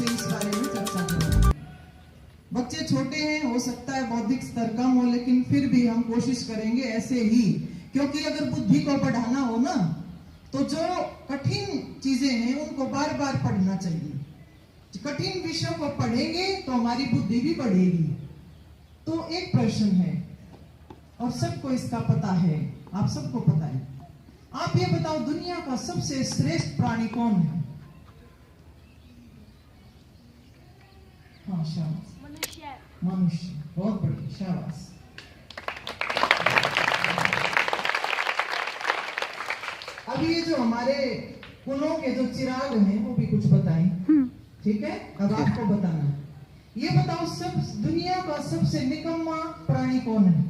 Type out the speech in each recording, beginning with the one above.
से इस बारे में चर्चा करेंगे। बच्चे छोटे हैं, हो सकता है बौद्धिक स्तर कम हो, लेकिन फिर भी हम कोशिश करेंगे ऐसे ही, क्योंकि अगर बुद्धि को बढ़ाना हो ना तो जो कठिन चीजें हैं उनको बार बार पढ़ना चाहिए। कठिन विषयों को पढ़ेंगे तो हमारी बुद्धि भी बढ़ेगी। तो एक प्रश्न है और सबको इसका पता है, आप सबको पता है। आप ये बताओ, दुनिया का सबसे श्रेष्ठ प्राणी कौन है? हाँ, शाबाश, मनुष्य। मनुष्य, बहुत बढ़िया, शाबाश। अब ये जो हमारे कुलों के जो चिराग हैं वो भी कुछ बताएं, ठीक है? अब आपको बताना है। ये बताओ, सब दुनिया का सबसे निकम्मा प्राणी कौन है?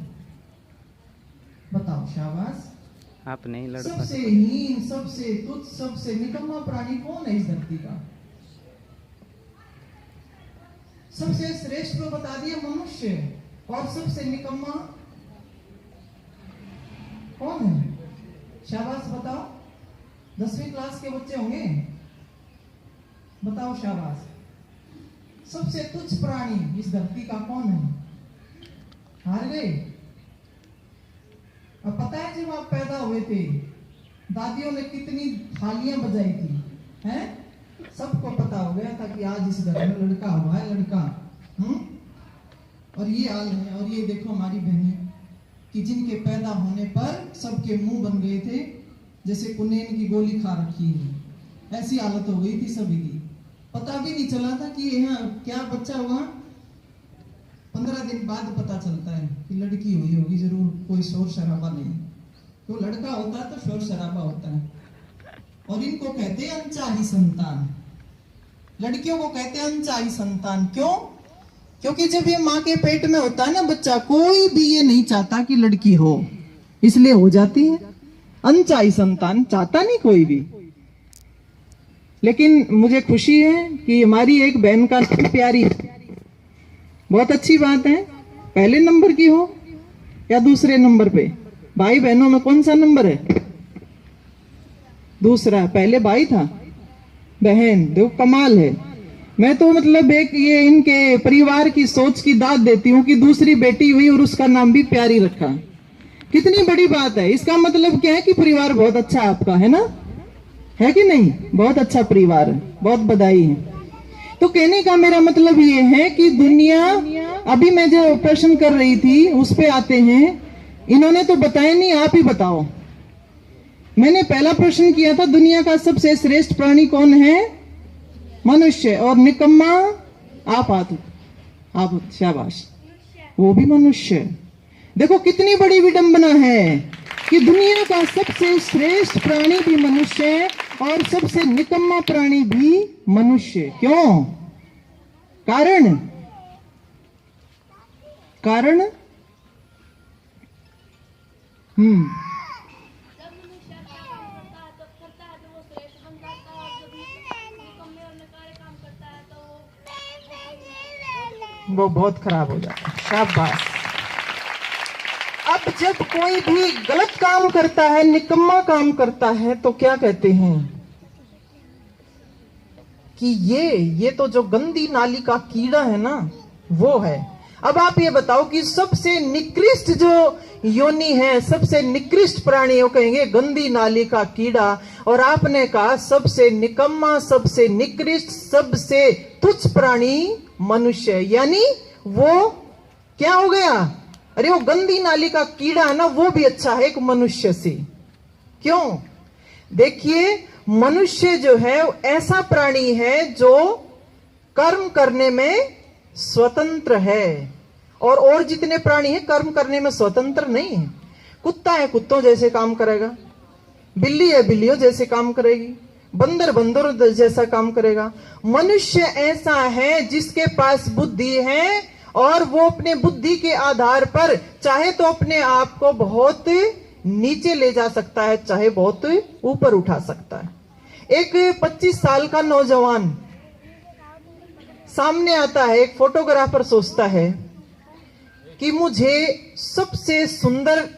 बताओ, शाबाश। आप नहीं लड़ पाते। सबसे हीन, सबसे तुच्छ, सबसे निकम्मा प्राणी कौन है इस धरती का? सबसे श्रेष्ठ को बता दिया मनुष्य, और सबसे निकम्मा कौन है? शाबाश, बताओ। 10वीं क्लास के बच्चे होंगे, बताओ, शाबाश। सबसे तुच्छ प्राणी इस धरती का कौन है? हार गए? अब पता है जब आप पैदा हुए थे दादियों ने कितनी थालियां बजाई थी, हैं? सबको पता हो गया था कि आज इस घर में लड़का हुआ है, लड़का। और ये हाल है। और ये देखो हमारी बहनें कि जिनके पैदा होने पर सबके मुंह बन गए थे जैसे कुनेन की गोली खा रखी है, ऐसी हालत हो गई थी सभी की। पता भी नहीं चला था कि यहाँ क्या बच्चा हुआ। 15 दिन बाद पता चलता है कि लड़की हुई होगी जरूर, कोई शोर शराबा नहीं। तो लड़का होता है तो शोर शराबा होता है। और इनको कहते हैं अनचाही संतान। लड़कियों को कहते हैं अनचाही संतान। क्यों? क्योंकि जब ये माँ के पेट में होता है ना बच्चा, कोई भी ये नहीं चाहता कि लड़की हो, इसलिए हो जाती है। अनचाही संतान चाहता नहीं कोई भी। लेकिन मुझे खुशी है कि हमारी एक बहन का नाम प्यारी, बहुत अच्छी बात है। पहले नंबर की हो या दूसरे नंबर पे? भाई बहनों में कौन सा नंबर है? दूसरा। पहले भाई था, बहन। देखो कमाल है। मैं तो मतलब एक ये इनके परिवार की सोच की दाद देती हूँ कि दूसरी बेटी हुई और उसका नाम भी प्यारी रखा। कितनी बड़ी बात है। इसका मतलब क्या है कि परिवार बहुत अच्छा आपका है ना, है कि नहीं? बहुत अच्छा परिवार है, बहुत बधाई है। तो कहने का मेरा मतलब ये है कि दुनिया, अभी मैं जो प्रश्न कर रही थी उस पे आते हैं। इन्होंने तो बताया नहीं, आप ही बताओ। मैंने पहला प्रश्न किया था, दुनिया का सबसे श्रेष्ठ प्राणी कौन है? मनुष्य। और निकम्मा? आप शाबाश, वो भी मनुष्य। देखो कितनी बड़ी विडंबना है कि दुनिया का सबसे श्रेष्ठ प्राणी भी मनुष्य है और सबसे निकम्मा प्राणी भी मनुष्य। क्यों? कारण? वो बहुत खराब हो जाता है। शाबाश। अब जब कोई भी गलत काम करता है, निकम्मा काम करता है, तो क्या कहते हैं कि ये तो जो गंदी नाली का कीड़ा है ना, वो है। अब आप ये बताओ कि सबसे निकृष्ट जो योनि है, सबसे निकृष्ट प्राणी, वो कहेंगे गंदी नाली का कीड़ा। और आपने कहा सबसे निकम्मा, सबसे निकृष्ट, सबसे तुच्छ प्राणी मनुष्य। यानी वो क्या हो गया? अरे वो गंदी नाली का कीड़ा है ना, वो भी अच्छा है एक मनुष्य से। क्यों? देखिए, मनुष्य जो है ऐसा प्राणी है जो कर्म करने में स्वतंत्र है, और जितने प्राणी हैं कर्म करने में स्वतंत्र नहीं है। कुत्ता है कुत्तों जैसे काम करेगा, बिल्ली है बिल्लियों जैसे काम करेगी, बंदर बंदर जैसा काम करेगा। मनुष्य ऐसा है जिसके पास बुद्धि है, और वो अपने बुद्धि के आधार पर चाहे तो अपने आप को बहुत नीचे ले जा सकता है, चाहे बहुत ऊपर उठा सकता है। एक 25 साल का नौजवान सामने आता है, एक फोटोग्राफर सोचता है कि मुझे सबसे सुंदर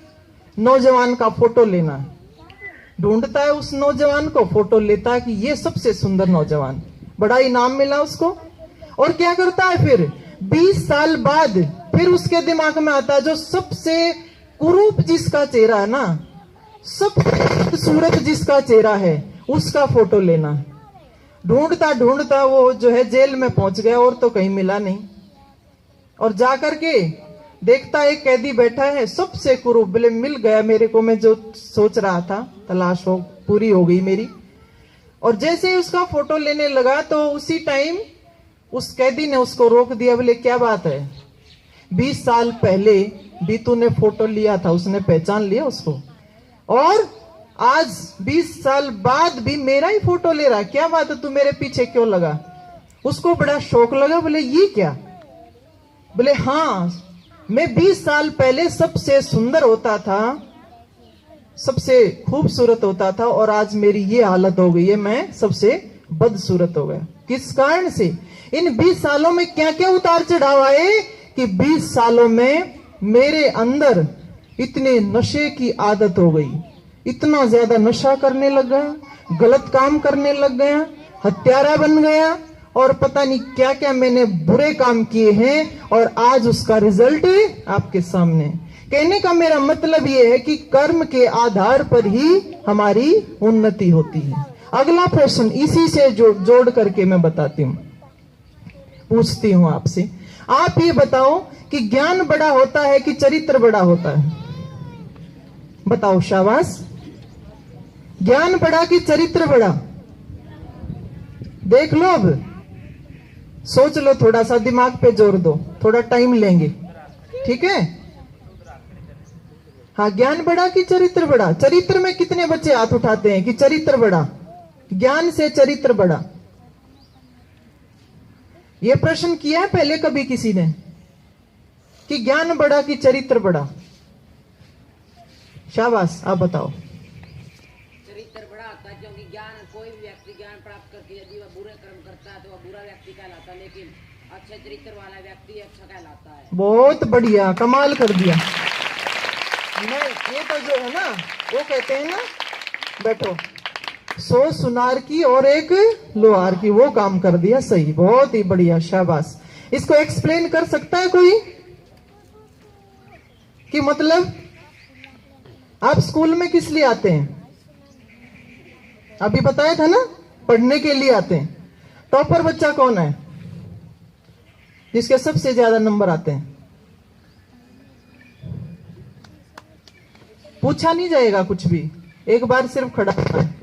नौजवान का फोटो लेना, ढूंढता है उस नौजवान को, फोटो लेता है कि ये सबसे सुंदर नौजवान, बड़ा इनाम मिला उसको। और क्या करता है फिर 20 साल बाद फिर उसके दिमाग में आता है जो सबसे कुरूप जिसका चेहरा है ना, सबसे खूबसूरत जिसका चेहरा है, उसका फोटो लेना। ढूंढता ढूंढता वो जो है जेल में पहुंच गया और तो कहीं मिला नहीं। और जाकर के देखता एक कैदी बैठा है सबसे कुरूप, बोले मिल गया मेरे को, मैं जो सोच रहा था, तलाश हो पूरी हो गई मेरी। और जैसे ही उसका फोटो लेने लगा तो उसी टाइम उस कैदी ने उसको रोक दिया। बोले क्या बात है, 20 साल पहले भी तूने फोटो लिया था, उसने पहचान लिया उसको, और आज 20 साल बाद भी मेरा ही फोटो ले रहा है, क्या बात है, तू मेरे पीछे क्यों लगा? उसको बड़ा शौक लगा। बोले ये क्या? बोले हाँ, मैं 20 साल पहले सबसे सुंदर होता था, सबसे खूबसूरत होता था, और आज मेरी ये हालत हो गई है, मैं सबसे बदसूरत हो गया। किस कारण से? इन 20 सालों में क्या क्या उतार चढ़ाव आए कि 20 सालों में मेरे अंदर इतने नशे की आदत हो गई, इतना ज्यादा नशा करने लग गया, गलत काम करने लग गया, हत्यारा बन गया, और पता नहीं क्या क्या मैंने बुरे काम किए हैं, और आज उसका रिजल्ट आपके सामने। कहने का मेरा मतलब यह है कि कर्म के आधार पर ही हमारी उन्नति होती है। अगला प्रश्न इसी से जोड़ करके मैं बताती हूं, पूछती हूं आपसे, आप ये बताओ कि ज्ञान बड़ा होता है कि चरित्र बड़ा होता है? बताओ, शाबाश। ज्ञान बड़ा कि चरित्र बड़ा? देख लो, अब सोच लो, थोड़ा सा दिमाग पे जोर दो, थोड़ा टाइम लेंगे, ठीक है? हाँ, ज्ञान बड़ा कि चरित्र बड़ा? चरित्र में कितने बच्चे हाथ उठाते हैं कि चरित्र बड़ा, ज्ञान से चरित्र बड़ा? यह प्रश्न किया है पहले कभी किसी ने कि ज्ञान बड़ा कि चरित्र बड़ा? शाबाश, आप बताओ। चरित्र बड़ा होता है, क्योंकि ज्ञान, कोई भी व्यक्ति ज्ञान प्राप्त करके यदि वह बुरे कर्म करता है तो वह बुरा व्यक्ति कहलाता है, लेकिन अच्छे चरित्र वाला व्यक्ति अच्छा कहलाता है। बहुत बढ़िया, कमाल कर दिया। नहीं, ये तो जो है ना, वो कहते हैं ना, बैठो, 100 सुनार की और एक लोहार की, वो काम कर दिया सही, बहुत ही बढ़िया, शाबाश। इसको एक्सप्लेन कर सकता है कोई कि मतलब आप स्कूल में किस लिए आते हैं? अभी बताया था ना, पढ़ने के लिए आते हैं। टॉपर बच्चा कौन है जिसके सबसे ज्यादा नंबर आते हैं? पूछा नहीं जाएगा कुछ भी, एक बार सिर्फ खड़ा होना है।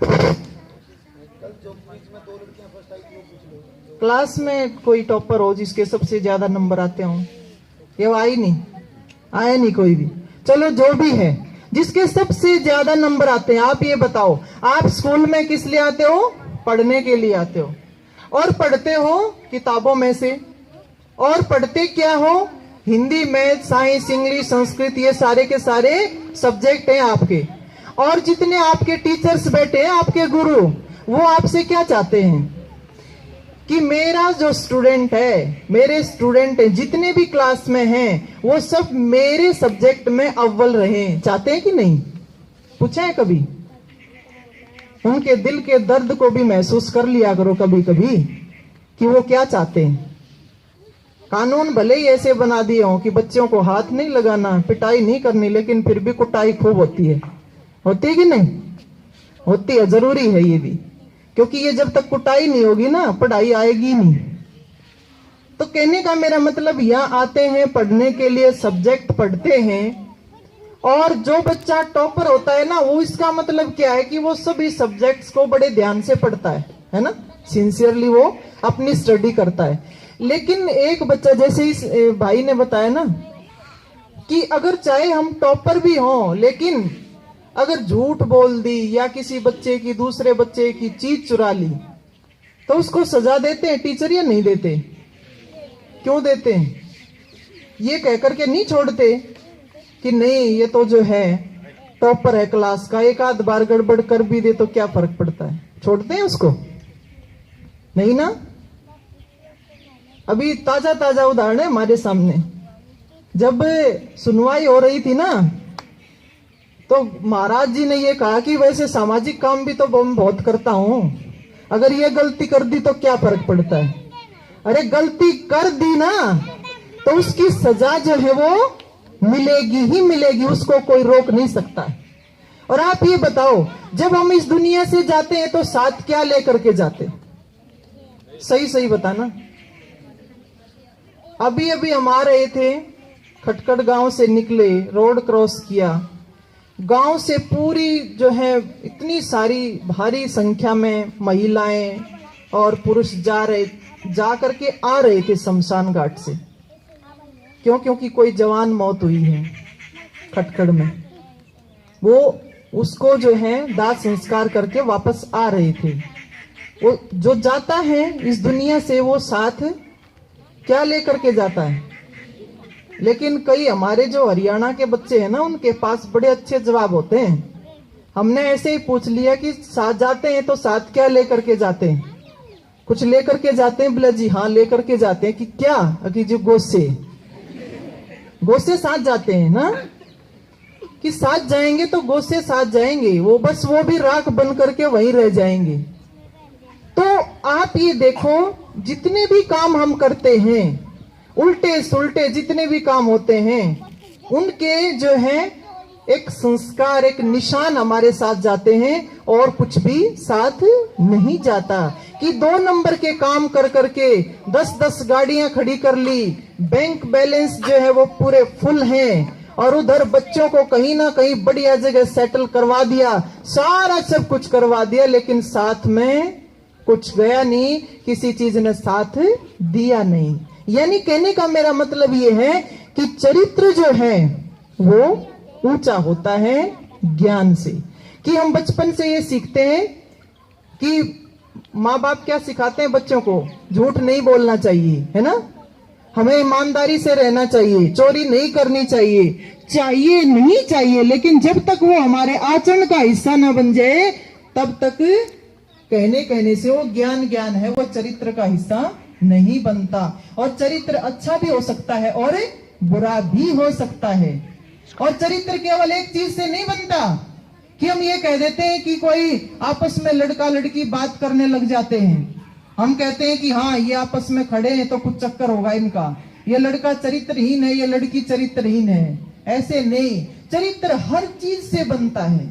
क्लास में कोई टॉपर हो जिसके सबसे ज्यादा नंबर आते हो? ये आई नहीं, आया नहीं कोई भी। चलो, जो भी है, जिसके सबसे ज्यादा नंबर आते हैं, आप ये बताओ, आप स्कूल में किस लिए आते हो? पढ़ने के लिए आते हो। और पढ़ते हो किताबों में से, और पढ़ते क्या हो? Hindi, math, science, English, Sanskrit, ये सारे के सारे सब्जेक्ट हैं आपके। और जितने आपके टीचर्स बैठे हैं, आपके गुरु, वो आपसे क्या चाहते हैं कि मेरा जो स्टूडेंट है, मेरे स्टूडेंट है जितने भी क्लास में हैं, वो सब मेरे सब्जेक्ट में अव्वल रहे। चाहते हैं कि नहीं? पूछा है कभी? उनके दिल के दर्द को भी महसूस कर लिया करो कभी कभी कि वो क्या चाहते हैं। कानून भले ही ऐसे बना दिए हो कि बच्चों को हाथ नहीं लगाना, पिटाई नहीं करनी, लेकिन फिर भी कुटाई खूब होती है। होती है कि नहीं? होती है, जरूरी है ये भी, क्योंकि ये जब तक कुटाई नहीं होगी ना, पढ़ाई आएगी नहीं। तो कहने का मेरा मतलब, यहाँ आते हैं पढ़ने के लिए, सब्जेक्ट पढ़ते हैं, और जो बच्चा टॉपर होता है ना, वो इसका मतलब क्या है कि वो सभी सब्जेक्ट्स को बड़े ध्यान से पढ़ता है ना, सिंसियरली वो अपनी स्टडी करता है। लेकिन एक बच्चा, जैसे इस भाई ने बताया ना, कि अगर चाहे हम टॉपर भी हों, लेकिन अगर झूठ बोल दी या किसी बच्चे की, दूसरे बच्चे की चीज चुरा ली, तो उसको सजा देते हैं टीचर या नहीं देते? क्यों देते हैं? ये कहकर के नहीं छोड़ते कि नहीं, ये तो जो है टॉपर है क्लास का, एक आध बार गड़बड़ कर भी दे तो क्या फर्क पड़ता है? छोड़ते हैं उसको? नहीं ना। अभी ताजा ताजा उदाहरण है हमारे सामने। जब सुनवाई हो रही थी ना, तो महाराज जी ने ये कहा कि वैसे सामाजिक काम भी तो मैं बहुत करता हूं, अगर ये गलती कर दी तो क्या फर्क पड़ता है? अरे गलती कर दी ना तो उसकी सजा जो है वो मिलेगी ही मिलेगी, उसको कोई रोक नहीं सकता। और आप ये बताओ, जब हम इस दुनिया से जाते हैं तो साथ क्या लेकर के जाते? सही सही बताना। अभी अभी हम आ रहे थे, खटखट गांव से निकले, रोड क्रॉस किया, गांव से पूरी जो है इतनी सारी भारी संख्या में महिलाएं और पुरुष जा करके आ रहे थे शमशान घाट से। क्यों? क्योंकि कोई जवान मौत हुई है खटखड़ में, वो उसको जो है दाह संस्कार करके वापस आ रहे थे। वो जो जाता है इस दुनिया से वो साथ क्या लेकर के जाता है? लेकिन कई हमारे जो हरियाणा के बच्चे हैं ना, उनके पास बड़े अच्छे जवाब होते हैं। हमने ऐसे ही पूछ लिया कि साथ जाते हैं तो साथ क्या लेकर के जाते हैं? कुछ लेकर के जाते हैं? बोला जी हाँ लेकर के जाते हैं। कि क्या? कि जो गोसे साथ जाते हैं ना, कि साथ जाएंगे तो गोसे साथ जाएंगे, वो बस वो भी राख बन करके वहीं रह जाएंगे। तो आप ये देखो, जितने भी काम हम करते हैं, उल्टे सुल्टे जितने भी काम होते हैं, उनके जो है एक संस्कार, एक निशान हमारे साथ जाते हैं और कुछ भी साथ नहीं जाता। कि 2 नंबर के काम कर करके 10-10 गाड़ियां खड़ी कर ली, बैंक बैलेंस जो है वो पूरे फुल हैं, और उधर बच्चों को कहीं ना कहीं बढ़िया जगह सेटल करवा दिया, सारा सब कुछ करवा दिया, लेकिन साथ में कुछ गया नहीं, किसी चीज ने साथ दिया नहीं। यानी कहने का मेरा मतलब ये है कि चरित्र जो है वो ऊंचा होता है ज्ञान से। कि हम बचपन से ये सीखते हैं कि माँ बाप क्या सिखाते हैं बच्चों को? झूठ नहीं बोलना चाहिए, है ना, हमें ईमानदारी से रहना चाहिए, चोरी नहीं करनी चाहिए नहीं चाहिए, लेकिन जब तक वो हमारे आचरण का हिस्सा ना बन जाए तब तक कहने से वो ज्ञान है, वो चरित्र का हिस्सा नहीं बनता। और चरित्र अच्छा भी हो सकता है और बुरा भी हो सकता है। और चरित्र केवल एक चीज से नहीं बनता कि हम ये कह देते हैं कि कोई आपस में लड़का लड़की बात करने लग जाते हैं, हम कहते हैं कि हाँ ये आपस में खड़े हैं तो कुछ चक्कर होगा इनका, ये लड़का चरित्रहीन है, ये लड़की चरित्रहीन है। ऐसे नहीं, चरित्र हर चीज से बनता है।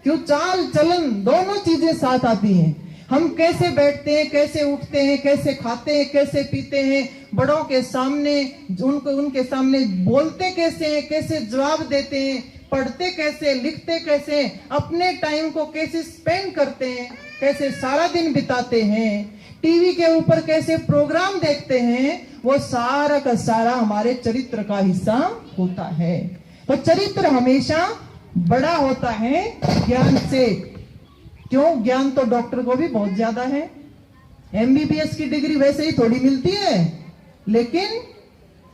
क्यों? चाल चलन दोनों चीजें साथ आती हैं। हम कैसे बैठते हैं, कैसे उठते हैं, कैसे खाते हैं, कैसे पीते हैं, बड़ों के सामने उनके सामने बोलते कैसे हैं, कैसे जवाब देते हैं, पढ़ते कैसे, लिखते कैसे, अपने टाइम को कैसे स्पेंड करते हैं, कैसे सारा दिन बिताते हैं, टीवी के ऊपर कैसे प्रोग्राम देखते हैं, वो सारा का सारा हमारे चरित्र का हिस्सा होता है। तो चरित्र हमेशा बड़ा होता है ज्ञान से। क्यों? ज्ञान तो डॉक्टर को भी बहुत ज्यादा है। MBBS की डिग्री वैसे ही थोड़ी मिलती है, लेकिन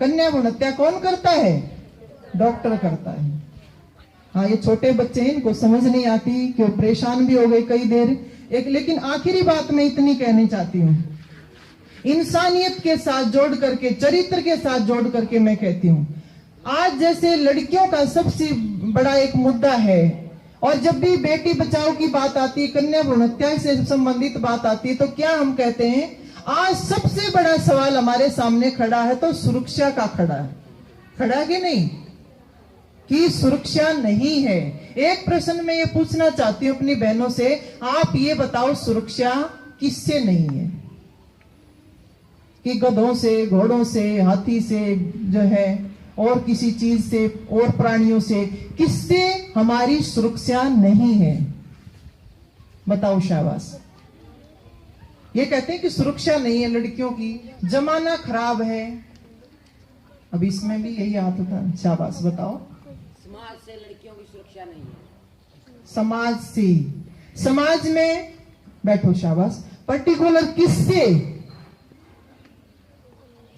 कन्या भ्रूण हत्या कौन करता है? डॉक्टर करता है। हाँ, ये छोटे बच्चे हैं, इनको समझ नहीं आती, क्यों परेशान भी हो गए कई देर। लेकिन आखिरी बात मैं इतनी कहनी चाहती हूँ, इंसानियत के साथ जोड़ करके, चरित्र के साथ जोड़ करके मैं कहती हूँ, आज जैसे लड़कियों का सबसे बड़ा एक मुद्दा है, और जब भी बेटी बचाओ की बात आती है, कन्या भ्रूण हत्या से संबंधित बात आती है, तो क्या हम कहते हैं? आज सबसे बड़ा सवाल हमारे सामने खड़ा है तो सुरक्षा का खड़ा कि नहीं? कि सुरक्षा नहीं है। एक प्रश्न मैं ये पूछना चाहती हूँ अपनी बहनों से, आप ये बताओ सुरक्षा किससे नहीं है? कि गधों से, घोड़ों से, हाथी से जो है, और किसी चीज से, और प्राणियों से, किससे हमारी सुरक्षा नहीं है? बताओ, शाबाश। ये कहते हैं कि सुरक्षा नहीं है लड़कियों की, जमाना खराब है। अब इसमें भी यही हाथ उठा, शाबाश, बताओ। समाज से लड़कियों की सुरक्षा नहीं है। समाज से, समाज में बैठो, शाबाश। पर्टिकुलर किससे?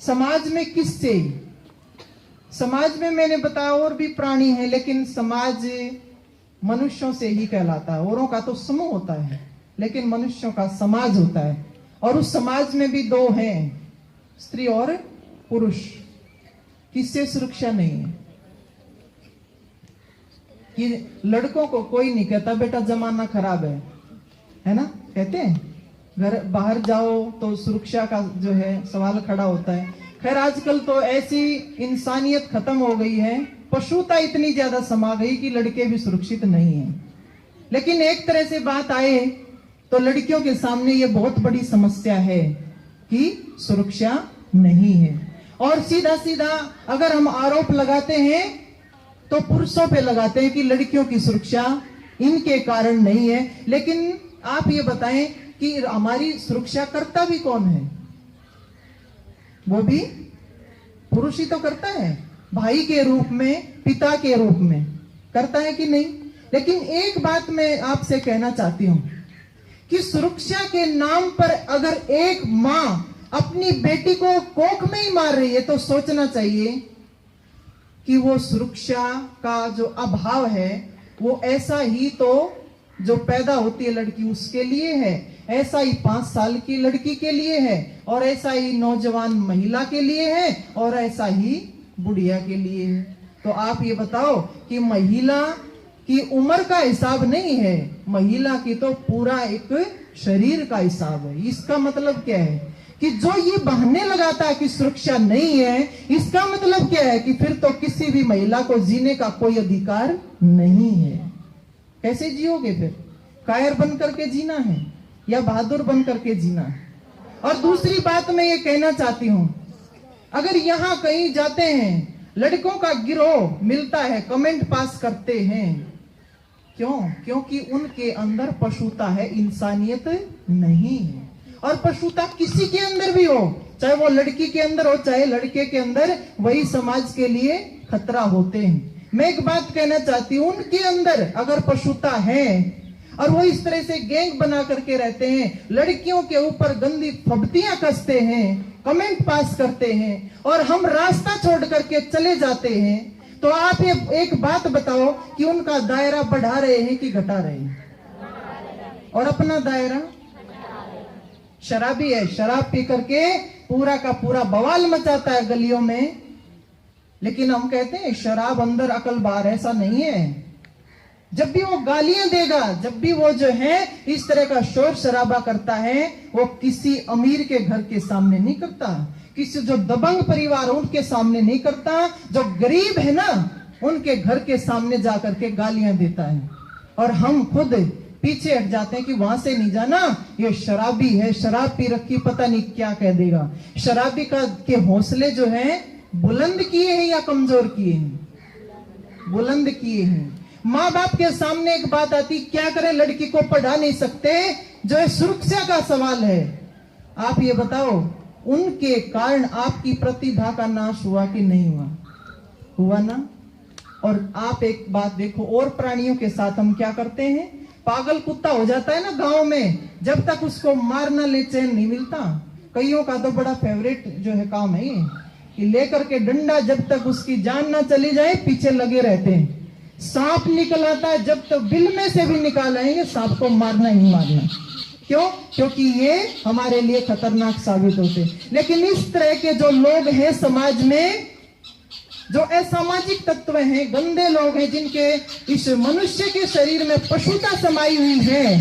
समाज में किससे? समाज में मैंने बताया और भी प्राणी है, लेकिन समाज मनुष्यों से ही कहलाता है। औरों का तो समूह होता है, लेकिन मनुष्यों का समाज होता है। और उस समाज में भी 2 हैं, स्त्री और पुरुष। किससे सुरक्षा नहीं है? कि लड़कों को कोई नहीं कहता बेटा जमाना खराब है ना? कहते हैं घर बाहर जाओ तो सुरक्षा का जो है सवाल खड़ा होता है। खैर आजकल तो ऐसी इंसानियत खत्म हो गई है, पशुता इतनी ज्यादा समा गई कि लड़के भी सुरक्षित नहीं है। लेकिन एक तरह से बात आए तो लड़कियों के सामने ये बहुत बड़ी समस्या है कि सुरक्षा नहीं है। और सीधा सीधा अगर हम आरोप लगाते हैं तो पुरुषों पे लगाते हैं कि लड़कियों की सुरक्षा इनके कारण नहीं है। लेकिन आप ये बताएं कि हमारी सुरक्षा करता भी कौन है? वो भी पुरुष ही तो करता है, भाई के रूप में, पिता के रूप में करता है कि नहीं? लेकिन एक बात मैं आपसे कहना चाहती हूं कि सुरक्षा के नाम पर अगर एक मां अपनी बेटी को कोख में ही मार रही है तो सोचना चाहिए कि वो सुरक्षा का जो अभाव है वो ऐसा ही तो जो पैदा होती है लड़की उसके लिए है, ऐसा ही 5 साल की लड़की के लिए है, और ऐसा ही नौजवान महिला के लिए है, और ऐसा ही बुढ़िया के लिए है। तो आप ये बताओ कि महिला की उम्र का हिसाब नहीं है, महिला की तो पूरा एक शरीर का हिसाब है। इसका मतलब क्या है कि जो ये बहाने लगाता है कि सुरक्षा नहीं है, इसका मतलब क्या है कि फिर तो किसी भी महिला को जीने का कोई अधिकार नहीं है। कैसे जियोगे फिर? कायर बन करके जीना है या बहादुर बन करके जीना है? और दूसरी बात मैं ये कहना चाहती हूं, अगर यहां कहीं जाते हैं लड़कों का गिरोह मिलता है, कमेंट पास करते हैं, क्यों? क्योंकि उनके अंदर पशुता है, इंसानियत नहीं है। और पशुता किसी के अंदर भी हो, चाहे वो लड़की के अंदर हो चाहे लड़के के अंदर, वही समाज के लिए खतरा होते हैं। मैं एक बात कहना चाहती हूं, उनके अंदर अगर पशुता है और वो इस तरह से गैंग बना करके रहते हैं, लड़कियों के ऊपर गंदी फब्तियां कसते हैं, कमेंट पास करते हैं और हम रास्ता छोड़ करके चले जाते हैं, तो आप ये एक बात बताओ कि उनका दायरा बढ़ा रहे हैं कि घटा रहे हैं? और अपना दायरा शराबी है, शराब पी करके पूरा का पूरा बवाल मचाता है गलियों में। लेकिन हम कहते हैं शराब अंदर अकल बाहर, ऐसा नहीं है। जब भी वो गालियां देगा, जब भी वो जो है इस तरह का शोर शराबा करता है, वो किसी अमीर के घर के सामने नहीं करता, किसी जो दबंग परिवार उनके सामने नहीं करता, जो गरीब है ना उनके घर के सामने जाकर के गालियां देता है। और हम खुद पीछे हट जाते हैं कि वहां से नहीं जाना, ये शराबी है, शराब पी रखी, पता नहीं क्या कह देगा। शराबी के हौसले जो है बुलंद किए हैं या कमजोर किए हैं? बुलंद किए हैं। माँ बाप के सामने एक बात आती, क्या करें, लड़की को पढ़ा नहीं सकते, जो है सुरक्षा का सवाल है। आप ये बताओ, उनके कारण आपकी प्रतिभा का नाश हुआ कि नहीं हुआ? हुआ ना। और आप एक बात देखो, और प्राणियों के साथ हम क्या करते हैं? पागल कुत्ता हो जाता है ना गांव में, जब तक उसको मार ना ले चैन नहीं मिलता। कईयों का तो बड़ा फेवरेट जो है काम है ये, कि लेकर के डंडा जब तक उसकी जान ना चली जाए पीछे लगे रहते हैं। सांप निकल आता है, जब तक बिल में से भी निकाल आएंगे सांप को मारना ही मारना। क्यों? क्योंकि ये हमारे लिए खतरनाक साबित होते। लेकिन इस तरह के जो लोग हैं समाज में, जो असामाजिक तत्व हैं, गंदे लोग हैं, जिनके इस मनुष्य के शरीर में पशुता समाई हुई है,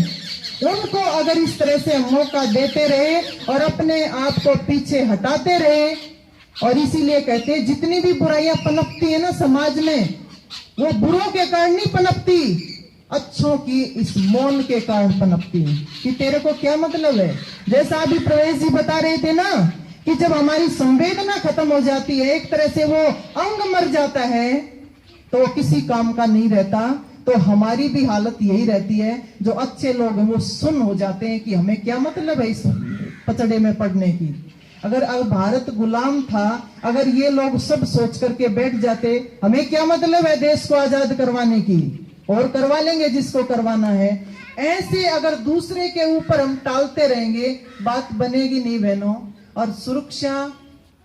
उनको अगर इस तरह से मौका देते रहे और अपने आप को पीछे हटाते रहे, और इसीलिए कहते हैं जितनी भी बुराइयां पनपती है ना समाज में, वो बुरों के कारण नहीं पनपती, अच्छों की इस मौन के कारण पनपती है। कि तेरे को क्या मतलब है? जैसा अभी प्रवेश जी बता रहे थे ना कि जब हमारी संवेदना खत्म हो जाती है, एक तरह से वो अंग मर जाता है, तो वो किसी काम का नहीं रहता। तो हमारी भी हालत यही रहती है। जो अच्छे लोग हैं वो सुन्न हो जाते हैं कि हमें क्या मतलब है इस पचड़े में पड़ने की। अगर भारत गुलाम था, अगर ये लोग सब सोच करके बैठ जाते हमें क्या मतलब है देश को आजाद करवाने की, और करवा लेंगे जिसको करवाना है। ऐसे अगर दूसरे के ऊपर हम टालते रहेंगे, बात बनेगी नहीं बहनों। और सुरक्षा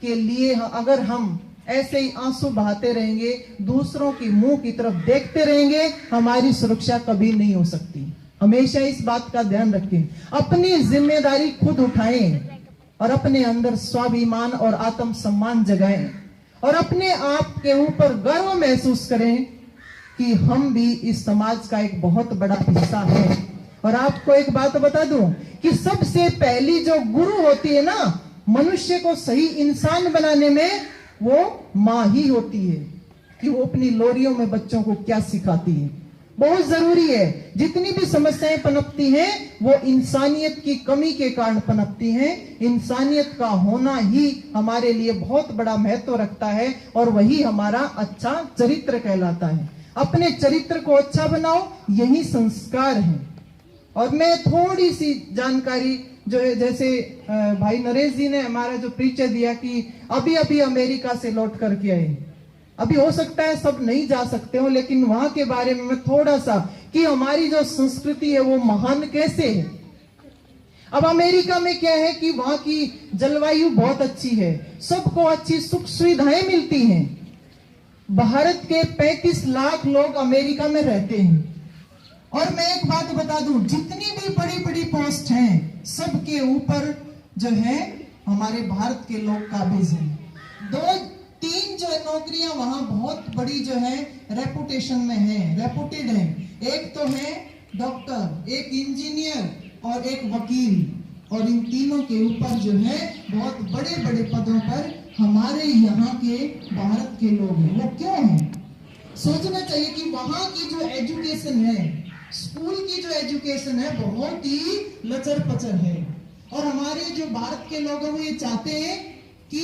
के लिए अगर हम ऐसे ही आंसू बहाते रहेंगे, दूसरों की मुंह की तरफ देखते रहेंगे, हमारी सुरक्षा कभी नहीं हो सकती। हमेशा इस बात का ध्यान रखें, अपनी जिम्मेदारी खुद उठाएं और अपने अंदर स्वाभिमान और आत्मसम्मान जगाएं और अपने आप के ऊपर गर्व महसूस करें कि हम भी इस समाज का एक बहुत बड़ा हिस्सा है और आपको एक बात बता दूं कि सबसे पहली जो गुरु होती है ना मनुष्य को सही इंसान बनाने में, वो माँ ही होती है, कि वो अपनी लोरियों में बच्चों को क्या सिखाती है। बहुत जरूरी है। जितनी भी समस्याएं पनपती हैं वो इंसानियत की कमी के कारण पनपती हैं। इंसानियत का होना ही हमारे लिए बहुत बड़ा महत्व रखता है और वही हमारा अच्छा चरित्र कहलाता है। अपने चरित्र को अच्छा बनाओ, यही संस्कार है। और मैं थोड़ी सी जानकारी जो है, जैसे भाई नरेश जी ने हमारा जो परिचय दिया कि अभी अभी अमेरिका से लौट करके आए, अभी हो सकता है सब नहीं जा सकते हो, लेकिन वहां के बारे में मैं थोड़ा सा कि हमारी जो संस्कृति है वो महान कैसे है। अब अमेरिका में क्या है कि वहां की जलवायु बहुत अच्छी है, सबको अच्छी सुख सुविधाएं मिलती हैं। भारत के 35 लाख लोग अमेरिका में रहते हैं। और मैं एक बात बता दूं, जितनी भी बड़ी बड़ी पोस्ट हैं सबके ऊपर जो है हमारे भारत के लोग काबिज हैं। 2-3 जो है नौकरियां वहां बहुत बड़ी जो है रेपुटेशन में है, रेपुटेड है। एक तो है डॉक्टर, एक इंजीनियर और एक वकील। और इन तीनों के ऊपर जो है बहुत बड़े बड़े पदों पर हमारे यहाँ के भारत के लोग हैं। वो क्यों हैं? सोचना चाहिए कि वहां की जो एजुकेशन है, स्कूल की जो एजुकेशन है बहुत ही लचर पचर है। और हमारे जो भारत के लोग हैं वो ये चाहते हैं कि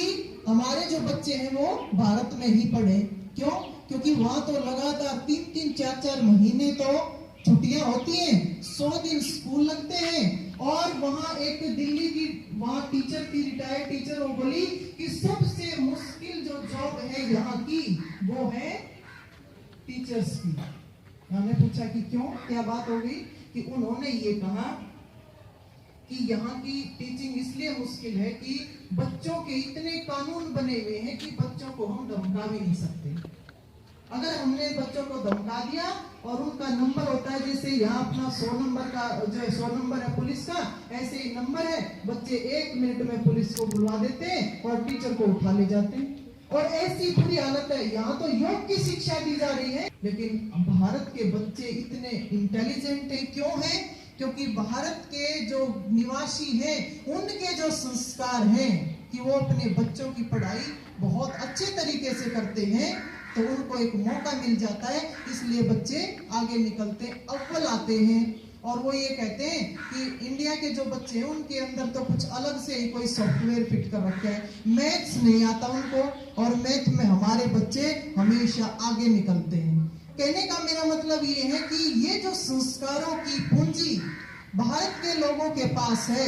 हमारे जो बच्चे हैं वो भारत में ही पढ़े। क्यों? क्योंकि वहां तो लगातार 3-3, 4-4 महीने तो छुट्टियां होती हैं, 100 दिन स्कूल लगते हैं। और वहां एक दिल्ली की वहां टीचर थी, रिटायर्ड टीचर, वो बोली कि सबसे मुश्किल जो जॉब है यहाँ की वो है टीचर्स की। हमने पूछा कि क्यों, क्या बात हो गई? कि उन्होंने ये कहा कि यहाँ की टीचिंग इसलिए मुश्किल है कि बच्चों के इतने कानून बने हुए हैं कि बच्चों को हम धमका भी नहीं सकते। अगर हमने बच्चों को धमका दिया और उनका नंबर होता है, जैसे यहाँ अपना 100 नंबर का जो है 100 नंबर है पुलिस का, ऐसे ही नंबर है, बच्चे 1 मिनट में पुलिस को बुलवा देते हैं और टीचर को उठा ले जाते हैं। और ऐसी बुरी हालत है। यहाँ तो योग की शिक्षा दी जा रही है, लेकिन भारत के बच्चे इतने इंटेलिजेंट है। क्यों है? क्योंकि भारत के जो निवासी हैं उनके जो संस्कार हैं कि वो अपने बच्चों की पढ़ाई बहुत अच्छे तरीके से करते हैं, तो उनको एक मौका मिल जाता है, इसलिए बच्चे आगे निकलते अव्वल आते हैं। और वो ये कहते हैं कि इंडिया के जो बच्चे हैं उनके अंदर तो कुछ अलग से ही कोई सॉफ्टवेयर फिट कर रखा है, मैथ्स नहीं आता उनको, और मैथ में हमारे बच्चे हमेशा आगे निकलते हैं। कहने का मेरा मतलब ये है कि ये जो संस्कारों की पूंजी भारत के लोगों के पास है,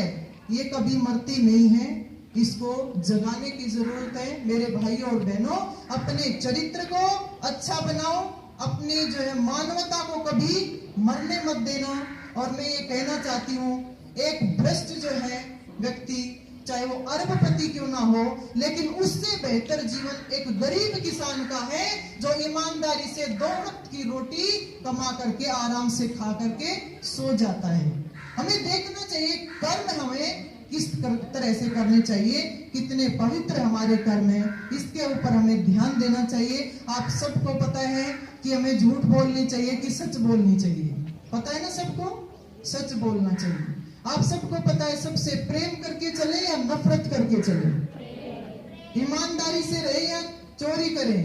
ये कभी मरती नहीं है। इसको जगाने की जरूरत है। मेरे भाइयों और बहनों, अपने चरित्र को अच्छा बनाओ, अपनी जो है मानवता को कभी मरने मत देना। और मैं ये कहना चाहती हूँ, एक भ्रष्ट जो है व्यक्ति, चाहे वो अरबपति क्यों ना हो, लेकिन उससे बेहतर जीवन एक गरीब किसान का है जो ईमानदारी से 2 वक्त की रोटी कमा करके आराम से खा करके सो जाता है। हमें देखना चाहिए कर्म हमें किस तरह से करने चाहिए, कितने पवित्र हमारे कर्म हैं, इसके ऊपर हमें ध्यान देना चाहिए। आप सबको पता है कि हमें झूठ बोलनी चाहिए कि सच बोलनी चाहिए? पता है ना सबको? सच बोलना चाहिए। आप सबको पता है सबसे प्रेम करके चले या नफरत करके चले? ईमानदारी से रहे या चोरी करें?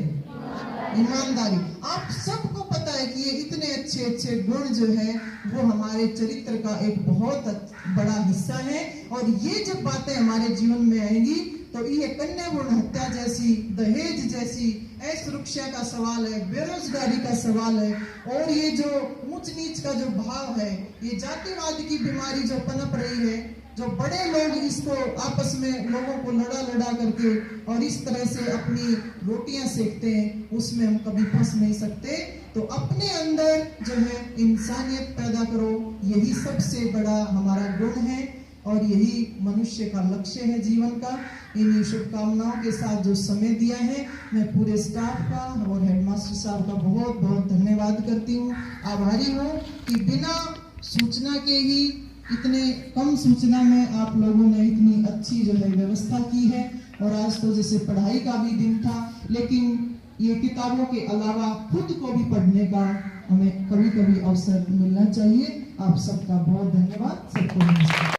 ईमानदारी। आप सबको पता है कि ये इतने अच्छे अच्छे गुण जो है वो हमारे चरित्र का एक बहुत बड़ा हिस्सा है। और ये जब बातें हमारे जीवन में आएंगी तो ये कन्या भ्रूण हत्या जैसी, दहेज जैसी, असुरक्षा का सवाल है, बेरोजगारी का सवाल है, और ये जो ऊंच नीच का जो भाव है, ये जातिवाद की बीमारी जो पनप रही है, जो बड़े लोग इसको आपस में लोगों को लड़ा करके और इस तरह से अपनी रोटियां सेकते हैं, उसमें हम कभी फंस नहीं सकते। तो अपने अंदर जो है इंसानियत पैदा करो, यही सबसे बड़ा हमारा गुण है और यही मनुष्य का लक्ष्य है जीवन का। इन्हीं शुभकामनाओं के साथ जो समय दिया है, मैं पूरे स्टाफ का और हेडमास्टर साहब का बहुत बहुत धन्यवाद करती हूँ। आभारी हूँ कि बिना सूचना के ही, इतने कम सूचना में आप लोगों ने इतनी अच्छी जो है व्यवस्था की है। और आज तो जैसे पढ़ाई का भी दिन था, लेकिन ये किताबों के अलावा खुद को भी पढ़ने का हमें कभी कभी अवसर मिलना चाहिए। आप सबका बहुत धन्यवाद। सबको नमस्कार।